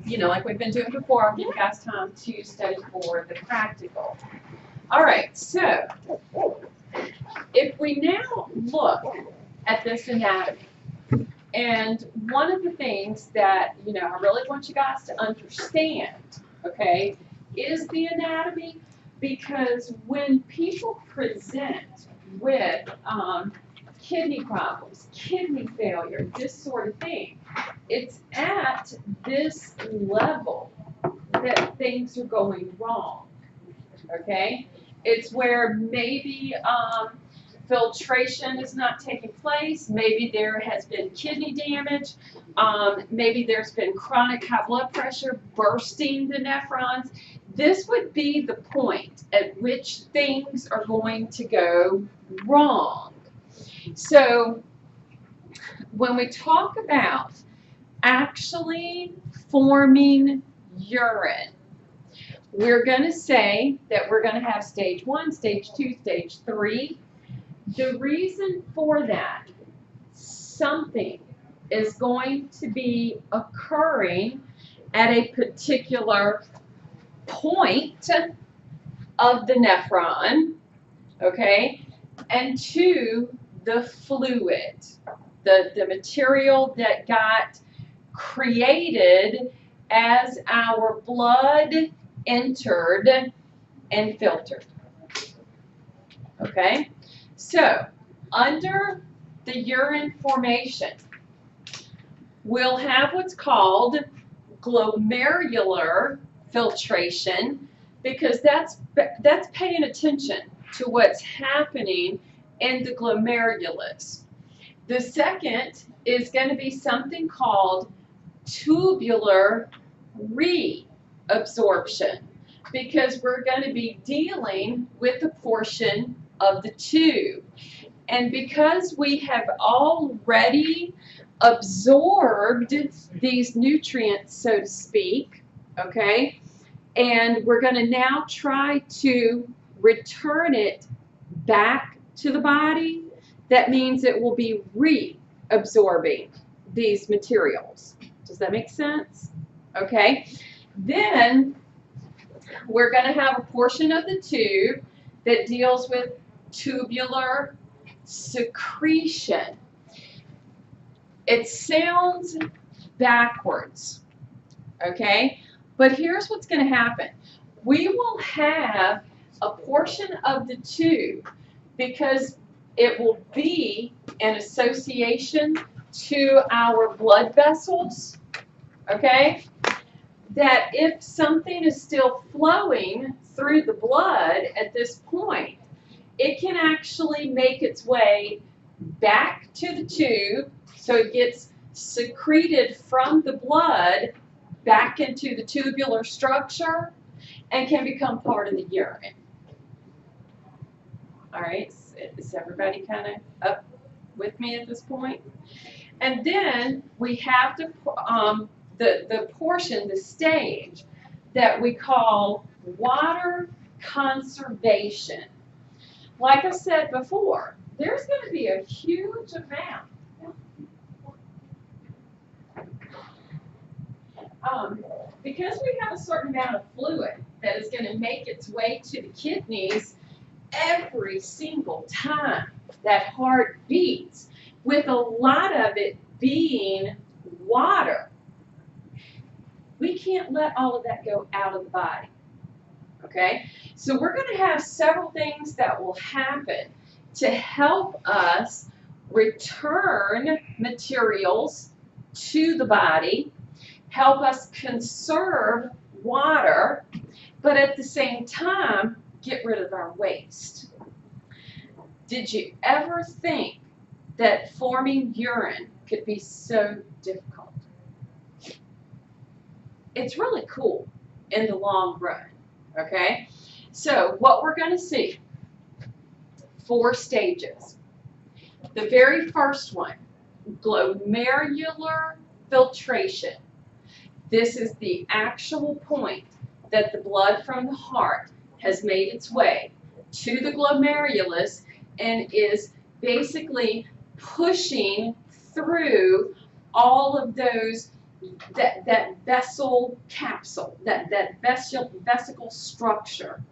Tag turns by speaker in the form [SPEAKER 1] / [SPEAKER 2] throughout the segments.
[SPEAKER 1] you know, like we've been doing before, I'll give you guys time to study for the practical. All right, so if we now look at this anatomy, and one of the things that, you know, I really want you guys to understand, okay, is the anatomy, because when people present with kidney problems, kidney failure, this sort of thing, it's at this level that things are going wrong, okay? It's where maybe filtration is not taking place, maybe there has been kidney damage, maybe there's been chronic high blood pressure bursting the nephrons. This would be the point at which things are going to go wrong. So when we talk about actually forming urine, we're going to say that we're going to have stage 1, stage 2, stage 3. The reason for that, something is going to be occurring at a particular point of the nephron, okay, and to the fluid, the material that got created as our blood entered and filtered. Okay, so under the urine formation, we'll have what's called glomerular filtration, because that's paying attention to what's happening in the glomerulus. The second is going to be something called tubular reabsorption, because we're going to be dealing with a portion of the tube. And because we have already absorbed these nutrients, so to speak, okay, and we're going to now try to return it back to the body, that means it will be reabsorbing these materials. Does that make sense? Okay. Then we're going to have a portion of the tube that deals with tubular secretion. It sounds backwards, okay? But here's what's going to happen. We will have a portion of the tube, because it will be an association to our blood vessels, okay? That if something is still flowing through the blood at this point, it can actually make its way back to the tube, so it gets secreted from the blood back into the tubular structure and can become part of the urine. All right, is everybody kind of up with me at this point? And then we have the portion, the stage, that we call water conservation. Like I said before, there's going to be a huge amount. Because we have a certain amount of fluid that is going to make its way to the kidneys every single time that heart beats, with a lot of it being water, we can't let all of that go out of the body. Okay? So we're going to have several things that will happen to help us return materials to the body, help us conserve water, but at the same time, get rid of our waste. Did you ever think that forming urine could be so difficult? It's really cool in the long run, okay? So what we're going to see, 4 stages. The very first one, glomerular filtration. This is the actual point that the blood from the heart has made its way to the glomerulus and is basically pushing through all of those that vessel capsule, that vesicle structure.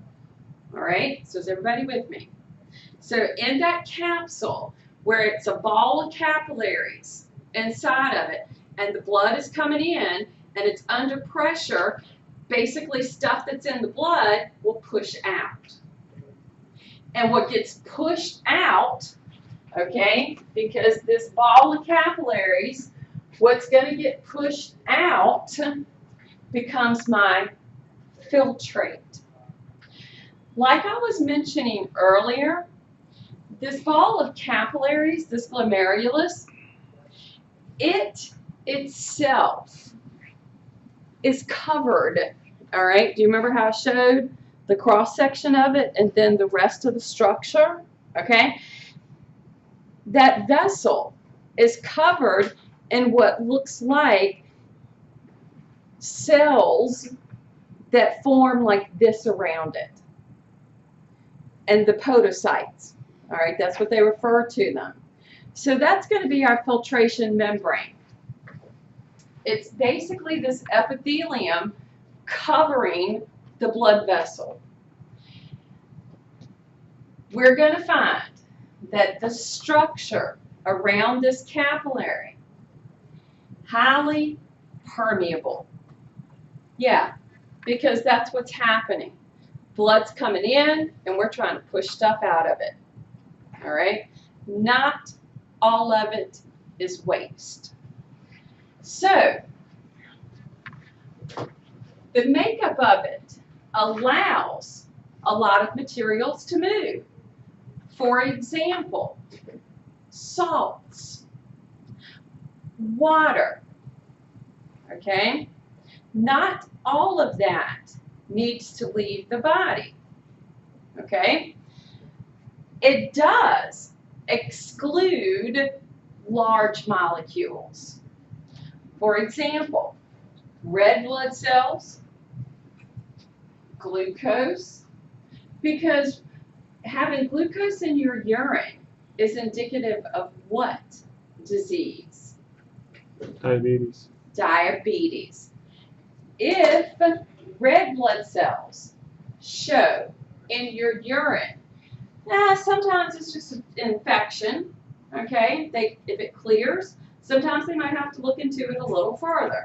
[SPEAKER 1] All right, so is everybody with me? So in that capsule, where it's a ball of capillaries inside of it, and the blood is coming in, and it's under pressure, basically stuff that's in the blood will push out. And what gets pushed out, okay, because this ball of capillaries, what's going to get pushed out becomes my filtrate. Like I was mentioning earlier, this ball of capillaries, this glomerulus, it itself is covered, all right? Do you remember how I showed the cross section of it and then the rest of the structure, okay? That vessel is covered in what looks like cells that form like this around it. And the podocytes, all right, that's what they refer to them. So that's going to be our filtration membrane. It's basically this epithelium covering the blood vessel. We're going to find that the structure around this capillary, highly permeable. Yeah, because that's what's happening. Blood's coming in, and we're trying to push stuff out of it. All right? Not all of it is waste. So, the makeup of it allows a lot of materials to move. For example, salts, water, okay? Not all of that needs to leave the body, okay? It does exclude large molecules. For example, red blood cells, glucose, because having glucose in your urine is indicative of what disease?
[SPEAKER 2] Diabetes.
[SPEAKER 1] Diabetes. If red blood cells show in your urine, sometimes it's just an infection, okay? If it clears, sometimes they might have to look into it a little further.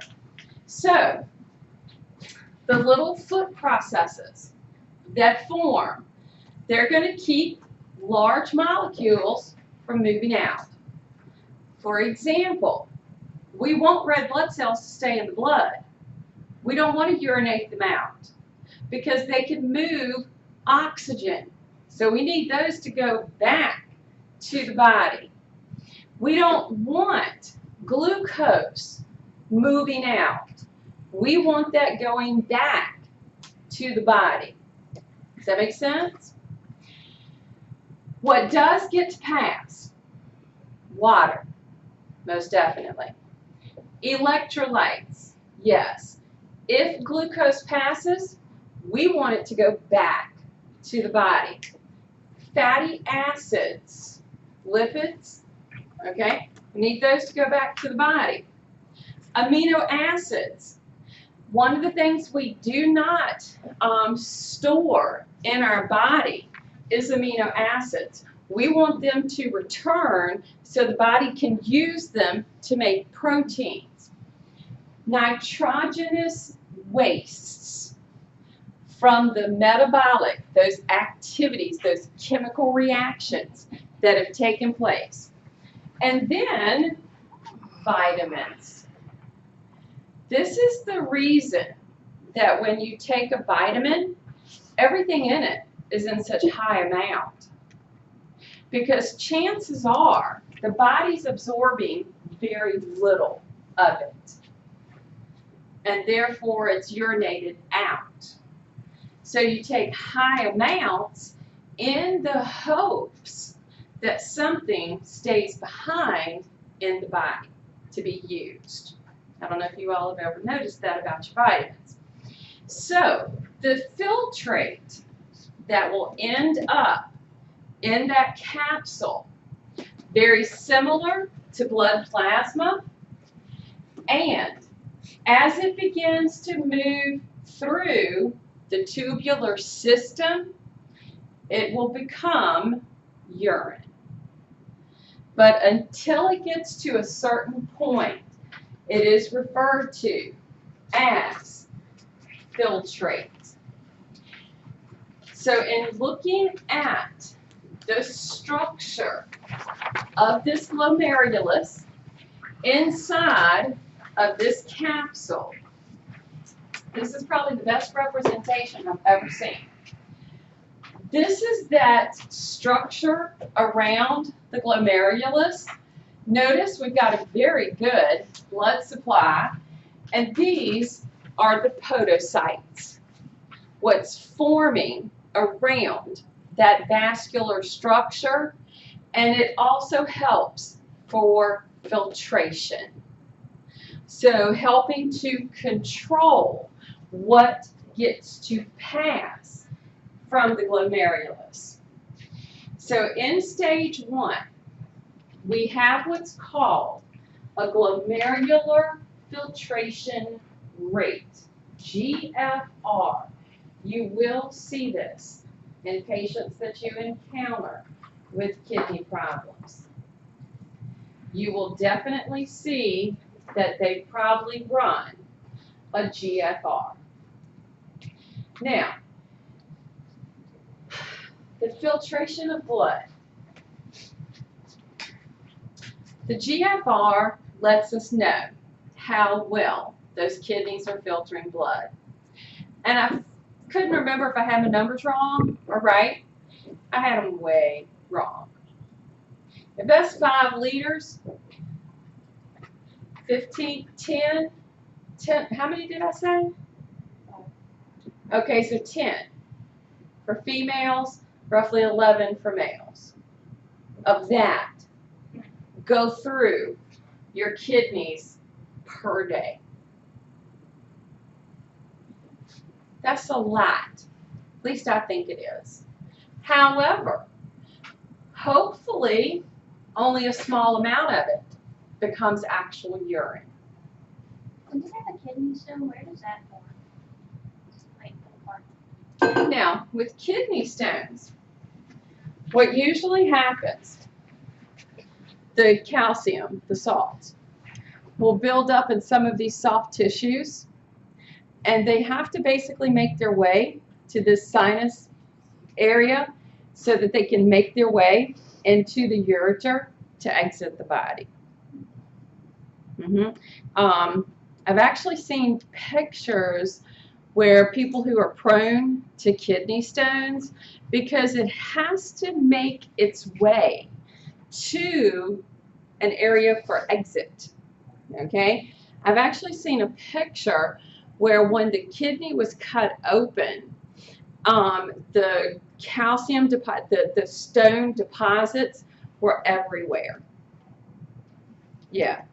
[SPEAKER 1] So, the little foot processes that form, they're going to keep large molecules from moving out. For example, we want red blood cells to stay in the blood. We don't want to urinate them out because they can move oxygen. So we need those to go back to the body. We don't want glucose moving out. We want that going back to the body. Does that make sense? What does get to pass? Water, most definitely. Electrolytes, yes. If glucose passes, we want it to go back to the body. Fatty acids, lipids, okay, we need those to go back to the body. Amino acids, one of the things we do not store in our body is amino acids. We want them to return so the body can use them to make proteins. Nitrogenous wastes from the metabolic, those activities, those chemical reactions that have taken place. And then vitamins. This is the reason that when you take a vitamin, everything in it is in such a high amount. Because chances are the body's absorbing very little of it. And therefore it's urinated out. So you take high amounts in the hopes that something stays behind in the body to be used. I don't know if you all have ever noticed that about your vitamins. So the filtrate that will end up in that capsule, very similar to blood plasma, and As it begins to move through the tubular system, it will become urine. But until it gets to a certain point, it is referred to as filtrate. So in looking at the structure of this glomerulus inside of this capsule, this is probably the best representation I've ever seen. This is that structure around the glomerulus. Notice we've got a very good blood supply, and these are the podocytes. What's forming around that vascular structure, and it also helps for filtration. So helping to control what gets to pass from the glomerulus. So in stage 1, we have what's called a glomerular filtration rate, GFR. You will see this in patients that you encounter with kidney problems. You will definitely see that they probably run a GFR. Now, the filtration of blood. The GFR lets us know how well those kidneys are filtering blood. And I couldn't remember if I had my numbers wrong or right. I had them way wrong. If that's 5 liters, 10, how many did I say? Okay, so 10 for females, roughly 11 for males. Of that go through your kidneys per day. That's a lot. At least I think it is. However, hopefully only a small amount of it becomes actual urine.
[SPEAKER 3] When you have a kidney stone, where does that form? Like the part.
[SPEAKER 1] Now, with kidney stones, what usually happens, the calcium, the salt, will build up in some of these soft tissues, and they have to basically make their way to this sinus area so that they can make their way into the ureter to exit the body. I've actually seen pictures where people who are prone to kidney stones, because it has to make its way to an area for exit. Okay? I've actually seen a picture where when the kidney was cut open, the calcium deposit, the stone deposits were everywhere. Yeah.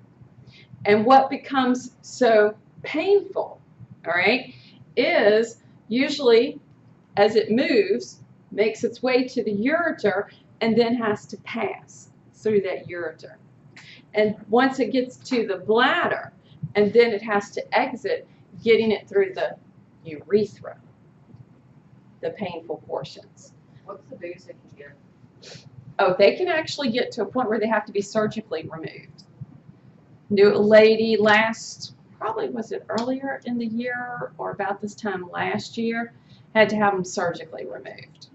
[SPEAKER 1] And what becomes so painful, all right, is usually as it moves, makes its way to the ureter, and then has to pass through that ureter. And once it gets to the bladder, and then it has to exit, getting it through the urethra, the painful portions.
[SPEAKER 4] What's the biggest it can get?
[SPEAKER 1] Oh, they can actually get to a point where they have to be surgically removed. Knew a lady last, probably was it earlier in the year or about this time last year, had to have them surgically removed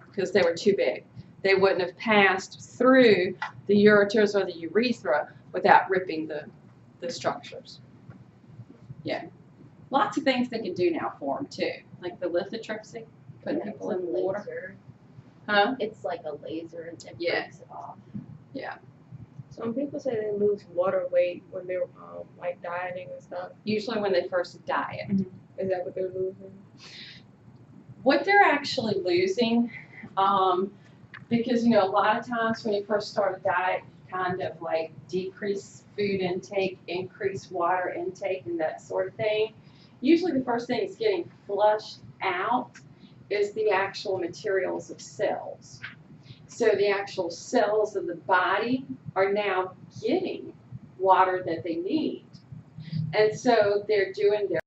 [SPEAKER 1] because they were too big. They wouldn't have passed through the ureters or the urethra without ripping the structures. Yeah. Lots of things they can do now for them too, like the lithotripsy, putting people in water.
[SPEAKER 4] Laser.
[SPEAKER 1] Huh?
[SPEAKER 4] It's like a laser and it
[SPEAKER 1] Yeah.
[SPEAKER 4] breaks it off.
[SPEAKER 1] Yeah.
[SPEAKER 5] Some people say they lose water weight when they're like dieting and stuff.
[SPEAKER 1] Usually when they first diet.
[SPEAKER 5] Is that what they're losing?
[SPEAKER 1] What they're actually losing, because you know a lot of times when you first start a diet, you kind of like decrease food intake, increase water intake, and that sort of thing. Usually the first thing that's getting flushed out is the actual materials of cells. So the actual cells of the body are now getting water that they need. And so they're doing their